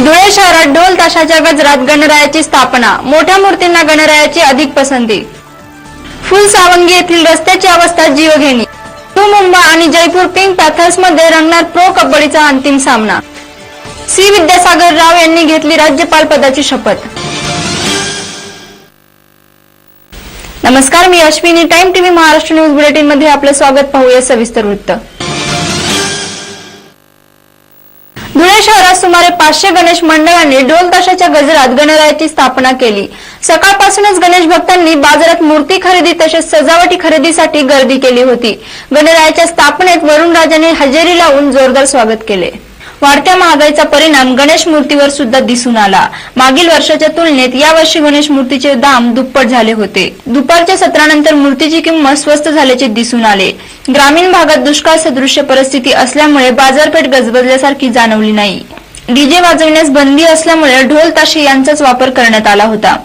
धुळे शहरात ढोल ताशाच्या गजरात गणरायाची स्थापना, मोठ्या मूर्तींना गणरायाची अधिक पसंती। फुलसावंगी येथील रस्त्याची अवस्था जीवघेणी। मुंबई आणि जयपूर पिंक पॅथर्स मध्ये रंगणार प्रो कबड्डीचा अंतिम सामना। सी विद्यासागर राव यांनी घेतली राज्यपाल पदाची शपथ। नमस्कार, मी Ashwini, time TV Maharashtra news bulletin मध्ये आपलं स्वागत। पाहूया सविस्तर वृत्त। धुळे शहरात सुमारे 500 गणेश मंडळांनी ढोल ताशाच्या गजरात गणरायाची स्थापना केली। सकाळपासूनच गणेश भक्तांनी बाजारात मूर्ती खरेदी तसेच सजावटी खरेदीसाठी गर्दी केली होती। गणरायाच्या स्थापनेत वरुणराजांनी हजेरी लावून जोरदार स्वागत केले। वाढत्या महागाईचा परिणाम गणेश मूर्तीवर सुद्धा दिसून आला। मागील वर्षाच्या तुलनेत यावर्षी गणेश मूर्तीचे दाम दुप्पट झाले होते। दुपारच्या सत्रानंतर मूर्तीची किंमत स्वस्त झाल्याचे दिसून आले। ग्रामीण भागात दुष्काळ सदृश्य परिस्थिती असल्यामुळे बाजारपेठ गजबजल्यासारखी जाणवली नाही। डीजे वाजविण्यास बंदी असल्यामुळे ढोल ताशे यांचाच वापर करण्यात आला होता।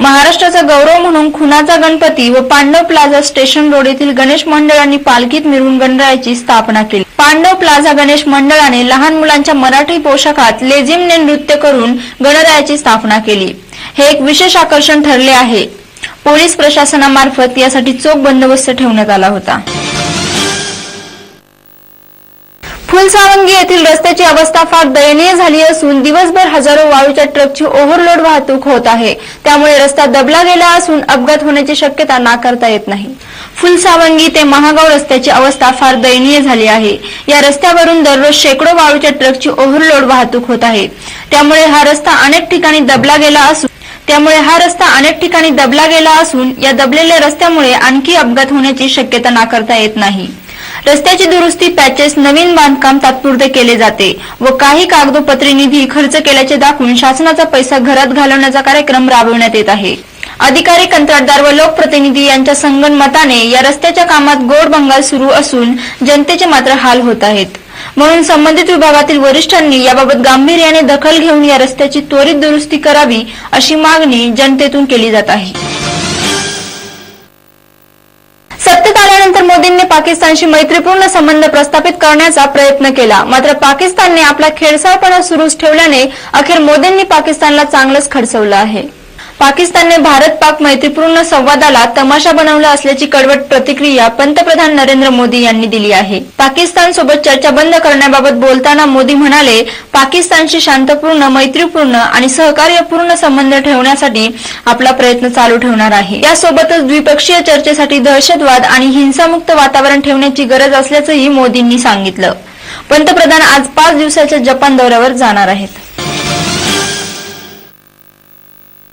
महाराष्ट्राचा गौरव म्हणून खुनाचा गणपती व पांडव प्लाझा स्टेशन रोड येथील गणेश मंडळांनी पालखीत मिरवून गणरायाची स्थापना केली। पांडव प्लाझा गणेश मंडळाने लहान मुलांच्या मराठी पोशाखात लेझिमने नृत्य करून गणरायाची स्थापना केली। हे एक विशेष आकर्षण ठरले आहे। पोलीस प्रशासनामार्फत यासाठी चोख बंदोबस्त ठेवण्यात आला होता। फुलसावंगी येथील रस्त्याची अवस्था फार दयनीय झाली असून दिवसभर हजारो वाळूच्या ट्रकची ओव्हरलोड वाहतूक होत आहे। त्यामुळे रस्ता दबला गेला असून अपघात होण्याची शक्यता नाकारता येत नाही। फुलसावंगी ते महागाव रस्त्याची अवस्था फार दयनीय झाली आहे। या रस्त्यावरून दररोज शेकडो वाळूच्या ट्रकची ओव्हरलोड वाहतूक होत आहे। त्यामुळे हा रस्ता अनेक ठिकाणी दबला गेला असून या दबलेल्या रस्त्यामुळे आणखी अपघात होण्याची शक्यता नाकारता येत नाही। रस्त्याची दुरुस्ती, पॅचेस, नवीन बांधकाम तात्पुरते केले जाते व काही कागदोपत्री निधी खर्च केल्याचे दाखवून शासनाचा पैसा घरात घालवण्याचा कार्यक्रम राबवण्यात येत आहे। अधिकारी, कंत्राटदार व लोकप्रतिनिधी यांच्या संगनमताने या रस्त्याच्या कामात गोड बंगाल सुरू असून जनतेचे मात्र हाल होत आहेत। म्हणून संबंधित विभागातील वरिष्ठांनी याबाबत गांभीर्याने दखल घेऊन या रस्त्याची त्वरित दुरुस्ती करावी अशी मागणी जनतेतून केली जात आहे। सत्तेत आल्यानंतर मोदींनी पाकिस्तानशी मैत्रीपूर्ण संबंध प्रस्थापित करण्याचा प्रयत्न केला, मात्र पाकिस्तानने आपला खेळसाळपणा सुरूच ठेवल्याने अखेर मोदींनी पाकिस्तानला चांगलंच खडसवलं आहे। पाकिस्तानने भारत-पाक मैत्रीपूर्ण संवादाला तमाशा बनवला असल्याची कडवट प्रतिक्रिया पंतप्रधान नरेंद्र मोदी यांनी दिली आहे। पाकिस्तान सोबत चर्चा बंद करण्याबाबत बोलताना मोदी म्हणाले, पाकिस्तानशी शांतपूर्ण, मैत्रीपूर्ण आणि सहकार्यपूर्ण संबंध ठेवण्यासाठी आपला प्रयत्न चालू ठेवणार आहे। यासोबतच द्विपक्षीय चर्चेसाठी दहशतवाद आणि हिंसामुक्त वातावरण ठेवण्याची गरज असल्याचंही मोदींनी सांगितलं। पंतप्रधान आज 5 दिवसाच्या जपान दौऱ्यावर जाणार आहेत।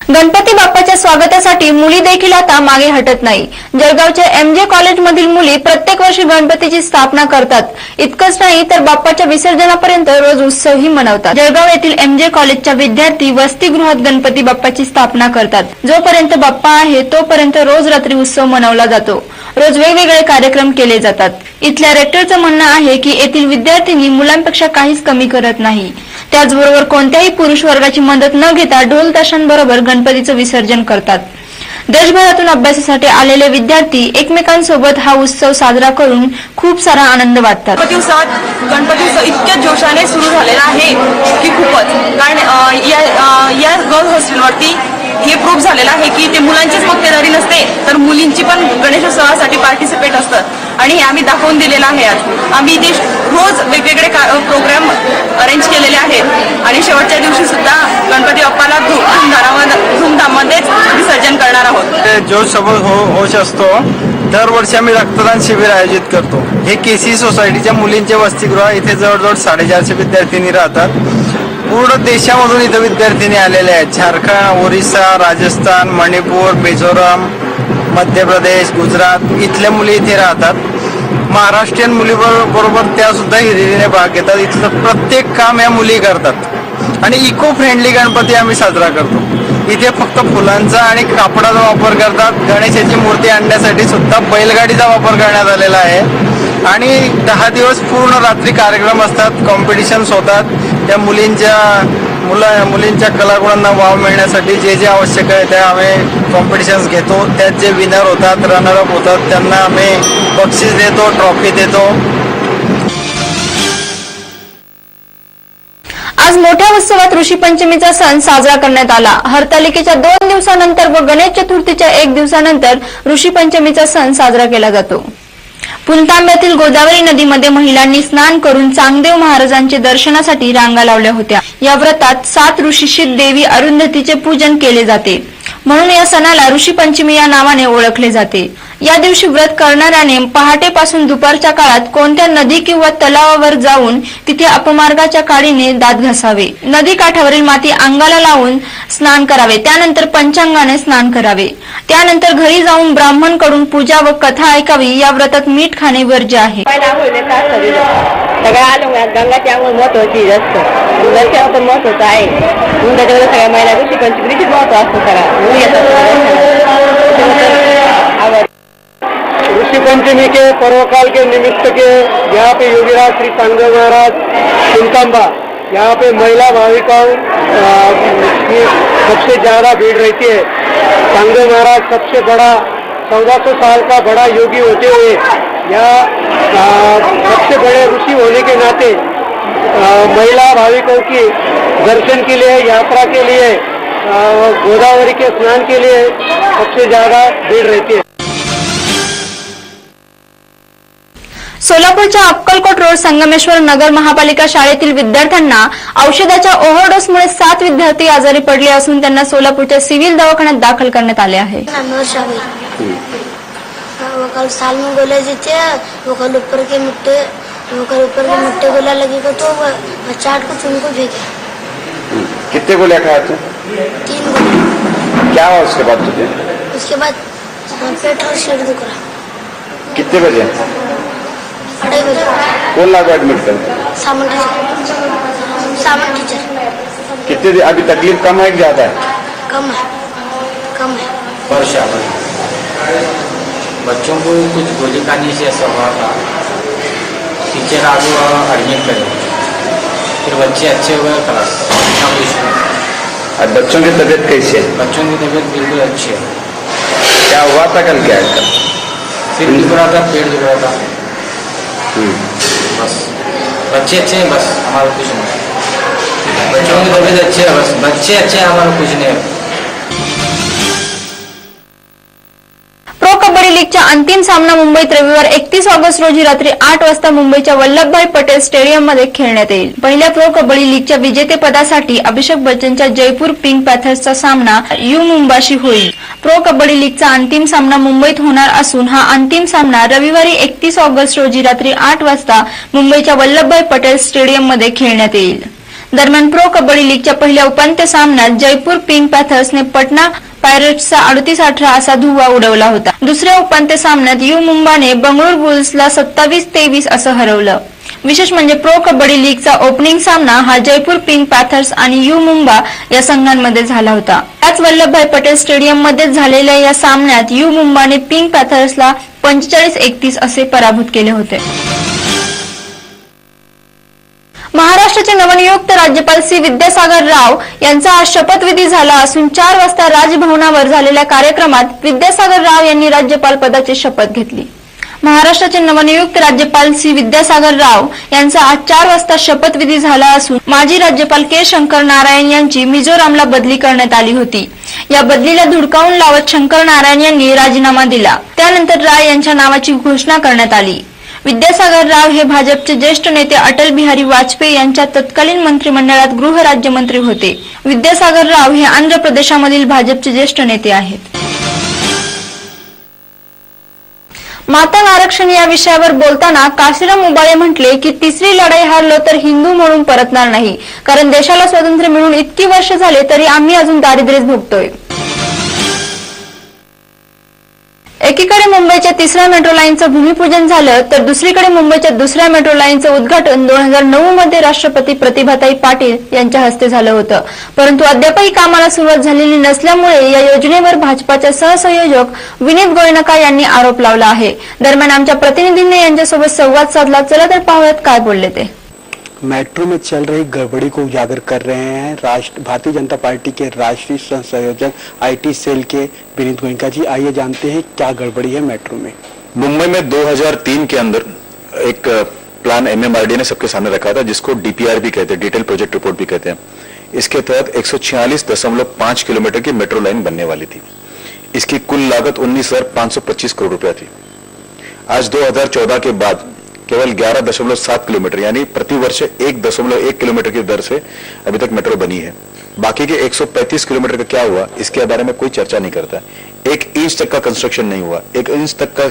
गणपती बाप्पाच्या स्वागतासाठी मुली देखील आता मागे हटत नाही। जळगावच्या MJ कॉलेजमधील मुली प्रत्येक वर्षी गणपतीची स्थापना करतात। इतकंच नाही तर बाप्पाच्या विसर्जनापर्यंत रोज उत्सवही मनवतात। जळगाव येथील MJ कॉलेजच्या विद्यार्थी वसतिगृहात गणपती बाप्पाची स्थापना करतात। जोपर्यंत बाप्पा आहे तोपर्यंत रोज रात्री उत्सव मनवला जातो। रोज वेगवेगळे कार्यक्रम केले जातात। इथल्या रेक्टरचं म्हणणं आहे की येथील विद्यार्थिनी मुलांपेक्षा काहीच कमी करत नाही। त्याचबरोबर कोणत्याही पुरुष वर्गाची मदत न घेता ढोल ताशांबरोबर गणपतीचं विसर्जन करतात। देशभरातून अभ्यासासाठी आलेले विद्यार्थी एकमेकांसोबत हा उत्सव साजरा करून खूप सारा आनंद वाटतात। गणपती उत्सव इतक्या जोशाने सुरू झालेला आहे की खूपच, कारण या गर्ल्स हॉस्टेलवरती हे प्रूफ झालेलं आहे की ते मुलांचीच मक्तेदारी नसते तर मुलींची पण गणेशोत्सवासाठी पार्टिसिपेट असतात आणि हे आम्ही दाखवून दिलेलं आहे। आज आम्ही इथे रोज वेगवेगळे प्रोग्राम अरेंज केलेले आहेत आणि शेवटच्या दिवशी सुद्धा गणपती बाप्पाला धूमधामामध्येच विसर्जन करणार आहोत। जोश होश असतो। दरवर्षी आम्ही रक्तदान शिबिर आयोजित करतो। हे KC सोसायटीच्या मुलींचे वसतिगृह, इथे जवळजवळ 450 विद्यार्थिनी राहतात। पूर्ण देशामधून इथं विद्यार्थिनी आलेले आहेत। झारखंड, ओरिसा, राजस्थान, मणिपूर, मिझोराम, मध्य प्रदेश, गुजरात इथल्या मुली इथे राहतात। महाराष्ट्रीयन मुलीबरोबर त्या सुद्धा हिरिरीने भाग घेतात। इथलं प्रत्येक काम या मुली करतात आणि इको फ्रेंडली गणपती आम्ही साजरा करतो। इथे फक्त फुलांचा आणि कापडाचा वापर करतात। गणेशाची मूर्ती आणण्यासाठी सुद्धा बैलगाडीचा वापर करण्यात आलेला आहे आणि 10 दिवस पूर्ण रात्री कार्यक्रम असतात, कॉम्पिटिशन्स होतात। त्या मुलींच्या कलागुणांना वाव मिळण्यासाठी जे जे आवश्यक आहे ते आम्ही कॉम्पिटिशन्स घेतो। त्यात जे विनर होतात, रनरअप होतात त्यांना आम्ही बक्षीस देतो, ट्रॉफी देतो। आज मोठ्या उत्सवात ऋषी पंचमीचा सण साजरा करण्यात आला. हरतालिकेच्या 2 दिवसानंतर व गणेश चतुर्थीच्या 1 दिवसानंतर ऋषी पंचमीचा सण साजरा केला जातो. पुणतांब्यातील गोदावरी नदीमध्ये महिलांनी स्नान करून चांगदेव महाराजांचे दर्शनासाठी रांगा लावल्या होत्या. या व्रतात 7 ऋषीशीत देवी अरुंधतीचे पूजन केले जाते, म्हणून या सणाला ऋषी पंचमी या नावाने ओळखले जाते. या दिवशी व्रत करणाऱ्याने पहाटेपासून दुपारच्या काळात कोणत्या नदी किंवा तलावावर जाऊन तिथे अपमार्गाच्या काडीने दात घासावे, नदी काठावरील माती अंगाला लावून स्नान करावे, त्यानंतर पंचांगाने स्नान करावे. त्यानंतर घरी जाऊन ब्राह्मण कडून पूजा व कथा ऐकावी. या व्रतात मीठ खाणे वर्ज्य आहे. सगळं आलं गंगाची आंघोळ महत्वाची जास्त दर्शन पण महत्वाचं आहे. म्हणून त्याच्यामध्ये सगळ्या महिला ऋषी पंचमीची महत्व असतं. ऋषि पंचमी के पर्वकाल के निमित्त के यहाँ पे योगीराज श्री सांगदेव महाराज पुणतांबा यहाँ पे महिला भाविकाओं की सबसे ज़्यादा भीड़ रहती है. सांगदेव महाराज सबसे बड़ा 1400 साल का बड़ा योगी होते हुए यहाँ सबसे बड़े ऋषि होने के नाते महिला भाविकों की दर्शन के लिए, यात्रा के लिए, गोदावरी के स्नान के लिए सबसे ज़्यादा भीड़ रहती है. सोलापूरच्या अक्कलकोट रोड संगमेश्वर नगर महापालिका शाळेतील विद्यार्थ्यांना औषधाच्या ओव्हरडोसमुळे 7 विद्यार्थी आजारी पडले असून त्यांना सोलापूरच्या सिव्हिल दवाखान्यात दाखल करण्यात आले आहे. वो कल साल में गोले देते वो कल ऊपर के मिट्टे गोला लगेगा तो वो चाट को उनको भेजे. कितने गोलियां खाया तू? 3 गोले. क्या हुआ उसके बाद तुझे? उसके बाद पेट और सिर दुख रहा. कितने बजे? 2:30 बजे. कौन लागा एडमिट कर? सामन टीचर. कितने अभी तकलीफ कम है कि ज्यादा है? कम है. वर्षा बच्चों को कुछ गोली खाने से ऐसा हुआ था. टीचर आगे एडमिट करे, फिर बच्चे अच्छे हुए क्लास. और बच्चों की तबीयत कैसी है? बच्चों की तबीयत बिल्कुल अच्छी है. क्या हुआ था कल? क्या है? सिर दुख रहा था, पेट दुख रहा था. बस बच्चे अच्छे हैं, बस हमारा कुछ नहीं. बच्चों की तबीयत अच्छी है, बस बच्चे अच्छे हैं, हमारा कुछ नहीं है. प्रो कबड्डी लीगचा अंतिम सामना मुंबईत रविवार 31 ऑगस्ट रोजी रात्री 8 वाजता मुंबईच्या वल्लभभाई पटेल स्टेडियममध्ये खेळण्यात येईल. पहिल्या प्रो कबड्डी लीगच्या विजेतेपदासाठी अभिषेक बच्चनच्या जयपूर पिंक पॅथर्सचा सामना यू मुंबाशी होईल. प्रो कबड्डी लीगचा अंतिम सामना मुंबईत होणार असून हा अंतिम सामना रविवारी 31 ऑगस्ट रोजी रात्री 8 वाजता मुंबईच्या वल्लभभाई पटेल स्टेडियममध्ये खेळण्यात येईल. दरम्यान प्रो कबड्डी लीगच्या पहिल्या उपांत्य सामन्यात जयपूर पिंक पॅथर्सने पटना पायरेट्सचा 38-18 असा धुव्वा उडवला होता. दुसऱ्या उपांत्य सामन्यात यू मुंबाने बंगळुरू बुल्सला 27-23 असं हरवलं. विशेष म्हणजे प्रो कबड्डी लीगचा ओपनिंग सामना हा जयपूर पिंक पॅथर्स आणि यू मुंबा या संघांमध्ये झाला होता. त्याच वल्लभभाई पटेल स्टेडियममध्ये झालेल्या या सामन्यात यू मुंबाने पिंक पॅथर्सला 45-31 असे पराभूत केले होते. महाराष्ट्राचे नवनियुक्त राज्यपाल सी विद्यासागर राव यांचा आज शपथविधी झाला असून 4 वाजता राजभवनावर झालेल्या कार्यक्रमात विद्यासागर राव यांनी राज्यपाल पदाची शपथ घेतली. महाराष्ट्राचे नवनियुक्त राज्यपाल सी विद्यासागर राव यांचा आज 4 वाजता शपथविधी झाला असून माजी राज्यपाल के शंकर नारायण यांची मिझोरामला बदली करण्यात आली होती. या बदलीला धुडकावून लावत शंकर नारायण यांनी राजीनामा दिला. त्यानंतर राय यांच्या नावाची घोषणा करण्यात आली. विद्यासागर राव हे भाजपचे ज्येष्ठ नेते अटल बिहारी वाजपेयी यांच्या तत्कालीन मंत्रिमंडळात गृहराज्यमंत्री होते. विद्यासागर राव हे आंध्र प्रदेशामधील भाजपचे ज्येष्ठ नेते आहेत. मातंग आरक्षण या विषयावर बोलताना काशीराम उबाळे म्हटले की 3री लढाई हारलो तर हिंदू म्हणून परतणार नाही, कारण देशाला स्वातंत्र्य मिळून इतकी वर्ष झाले तरी आम्ही अजून दारिद्र्यच भोगतोय. एकीकडे मुंबईच्या 3ऱ्या मेट्रो लाईनचं भूमिपूजन झालं तर दुसरीकडे मुंबईच्या 2ऱ्या मेट्रो लाईनचं उद्घाटन 2009 मध्ये राष्ट्रपती प्रतिभाताई पाटील यांच्या हस्ते झालं होतं. परंतु अद्यापही कामाला सुरुवात झालेली नसल्यामुळे या योजनेवर भाजपाच्या सहसंयोजक विनीत गोयनका यांनी आरोप लावला आहे. दरम्यान आमच्या प्रतिनिधींनी यांच्यासोबत संवाद साधला. चला तर पाहूयात काय बोलले ते. मेट्रो में चल रही गड़बड़ी को उजागर कर रहे हैं भारतीय जनता पार्टी के राष्ट्रीय सह संयोजक आईटी सेल के विनीत गोयनका जी. आइए जानते हैं क्या गड़बड़ी है मेट्रो में. मुंबई में 2003 के अंदर एक प्लान MMRD ने सबके सामने रखा था, जिसको DPR भी कहते हैं, डिटेल प्रोजेक्ट रिपोर्ट भी कहते हैं। इसके तहत 146.5 किलोमीटर की मेट्रो लाइन बनने वाली थी। इसकी कुल लागत 19,525 करोड़ रुपया थी। आज 2014 के बाद केवल 11.7 किलोमीटर यानी प्रति वर्ष 1.1 किलोमीटर की दर से अभी तक मेट्रो बनी है। बाकी के 135 किलोमीटर का क्या हुआ, इसके बारे में कोई चर्चा नहीं करता। 1 इंच तक का कंस्ट्रक्शन नहीं हुआ, 1 इंच तक का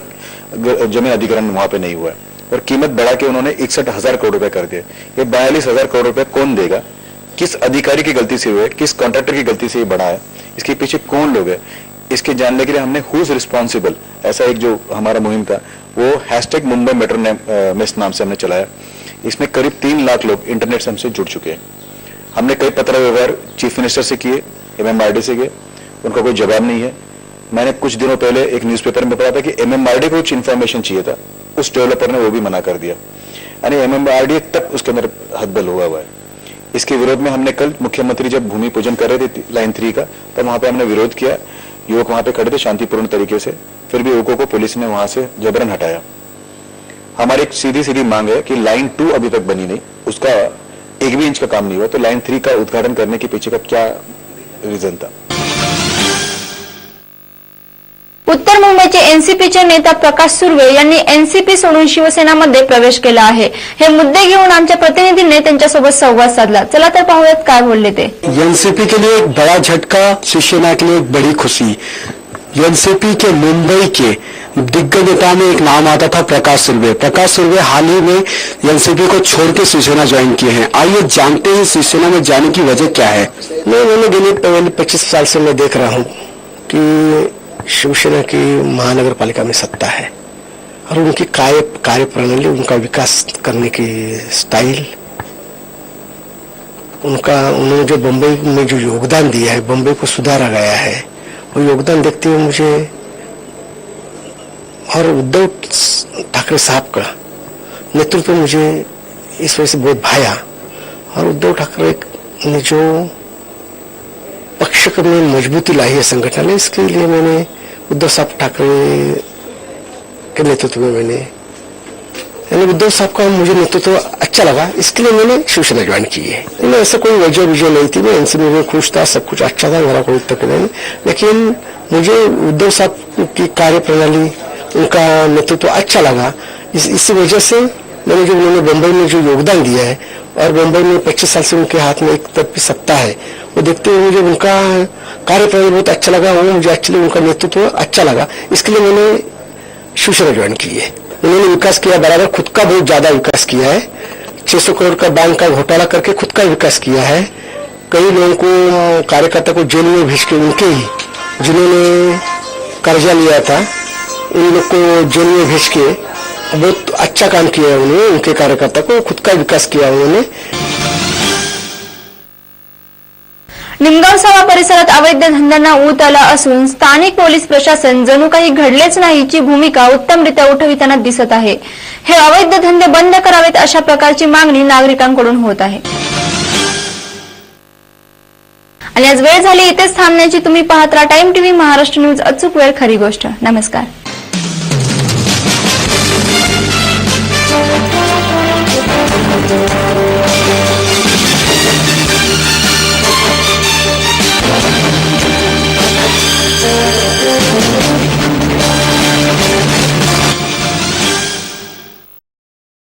जमीन अधिग्रहण वहां पे नहीं हुआ और कीमत बढ़ा के उन्होंने 61,000 करोड़ रुपए कर दिए। ये 42,000 करोड़ रुपए कौन देगा? किस अधिकारी की गलती से हुए, किस कॉन्ट्रैक्टर की गलती से ये बढ़ा है, इसके पीछे कौन लोग हैं, इसके जानने के लिए हमने हुज रिस्पॉन्सिबल ऐसा एक जो हमारा मुहिम था वो #मुंबई मेट्रो मेस नाम से हमने चलाया। इसमें करीब 3 लाख लोग इंटरनेट से हमसे जुड़ चुके हैं। हमने कई पत्र व्यवहार चीफ मिनिस्टर से किए, MMRD से किए, उनका कोई जवाब नहीं है। मैंने कुछ दिनों पहले एक न्यूज़पेपर में पढ़ा था कि MMRD को कुछ इन्फॉर्मेशन चाहिए था, उस डेवलपर ने वो भी मना कर दिया। यानी MMRD तक उसके अंदर हदबल हुआ है। इसके विरोध में हमने कल मुख्यमंत्री जब भूमि पूजन कर रहे थे लाइन 3 का, तब वहां पे हमने विरोध किया। युवक वहां पे खड़े थे शांतिपूर्ण तरीके से, फिर भी युवकों को पुलिस ने वहां से जबरन हटाया। हमारी एक सीधी मांग है कि लाइन 2 अभी तक बनी नहीं, उसका 1 भी इंच का काम नहीं हुआ, तो लाइन 3 का उद्घाटन करने के पीछे का क्या रीजन था? उत्तर मुंबईचे एनसीपीचे नेता प्रकाश सुर्वे यांनी एनसीपी सोडून शिवसेनामध्ये प्रवेश केला आहे। हे मुद्दे घेऊन आमच्या प्रतिनिधींनी त्यांच्यासोबत संवाद साधला। चला तर पाहूयात काय बोलले ते। एनसीपी के लिए एक बड़ा झटका, शिवसेना के लिए एक बड़ी खुशी। एनसीपी के मुंबई के दिग्गज नेता में एक नाम आता था प्रकाश सुर्वे। प्रकाश सुर्वे हाल ही में एनसीपी को छोड़ के शिवसेना ज्वाइन किए हैं। आइए जानते हैं शिवसेना में जाने की वजह क्या है। मैंने पहले 25 साल से मैं देख रहा हूँ कि शिवसेना की महानगर पालिका में सत्ता है और उनकी कार्य प्रणाली, उनका विकास करने की स्टाइल, उन्होंने जो बंबई में जो योगदान दिया है, बंबई को सुधारा गया है, वो योगदान देखते हुए मुझे और उद्धव ठाकरे साहब का नेतृत्व मुझे इस वजह से बहुत भाया। और उद्धव ठाकरे ने जो पक्ष में मजबूती लाई है संगठन में, इसके लिए मैंने उद्धव साहब ठाकरे के नेतृत्व में यानी उद्धव साहब का मुझे नेतृत्व अच्छा लगा, इसके लिए मैंने शिवसेना ज्वाइन की है। मैं ऐसा कोई वजह नहीं थी, मैं एनसीपी में खुश था, सब कुछ अच्छा था, मेरा कोई तक नहीं। लेकिन मुझे उद्धव साहब की कार्य प्रणाली, उनका नेतृत्व अच्छा लगा। इसी वजह से मैंने जो उन्होंने बंबई में जो योगदान दिया है और बंबई में 25 साल से उनके हाथ में एक तरफ सत्ता है, वो देखते हुए मुझे उनका कार्य प्रणाली बहुत अच्छा लगा, वो मुझे एक्चुअली उनका नेतृत्व अच्छा लगा, इसके लिए मैंने शिवसेना ज्वाइन की है। उन्होंने विकास किया बराबर, खुद का बहुत ज्यादा विकास किया है। 600 करोड़ का बैंक का घोटाला करके खुद का विकास किया है। कई लोगों को, कार्यकर्ता को जेल में भेज के, उनके ही जिन्होंने कर्जा लिया था उन लोग को जेल में भेज के बहुत अच्छा काम किया है उन्होंने। उनके कार्यकर्ता को खुद का विकास किया उन्होंने। निमगाव सावा परिसरात अवैध धंद्यांना ऊत आला असून स्थानिक पोलीस प्रशासन जणू काही घडलेच नाहीची भूमिका उत्तमरित्या उठविताना दिसत आहे। हे अवैध धंदे बंद करावेत अशा प्रकारची मागणी नागरिकांकडून होत आहे। आणि आज वेळ झाली इथेच थांबण्याची। तुम्ही पाहत राहा टाइम टीव्ही महाराष्ट्र न्यूज, अचूक वेळ खरी गोष्ट। नमस्कार।